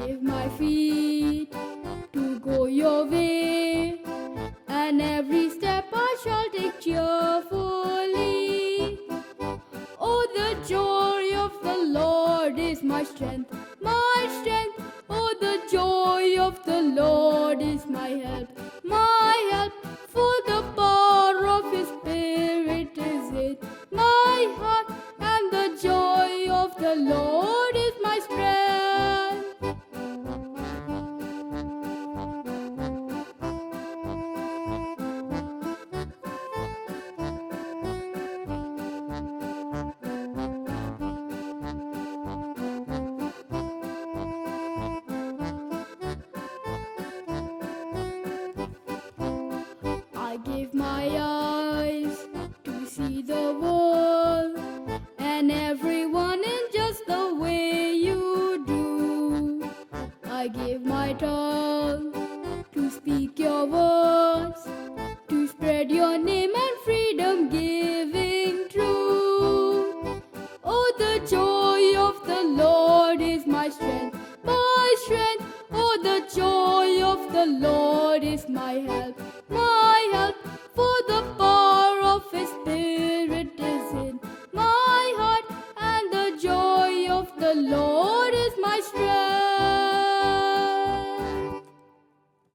give my feet to go your way, and every step I shall take cheerfully. Oh, the joy of the Lord is my strength, my strength. Oh, the joy of the Lord is my help, my help. For the power of His Spirit is in my heart, and the joy of the Lord is my strength. I give my eyes to see the world and everyone in just the way you do. I give my tongue to speak your words, to spread your name and freedom giving truth. Oh, the joy of the Lord is my strength, my strength. Oh, the joy of the Lord is my help,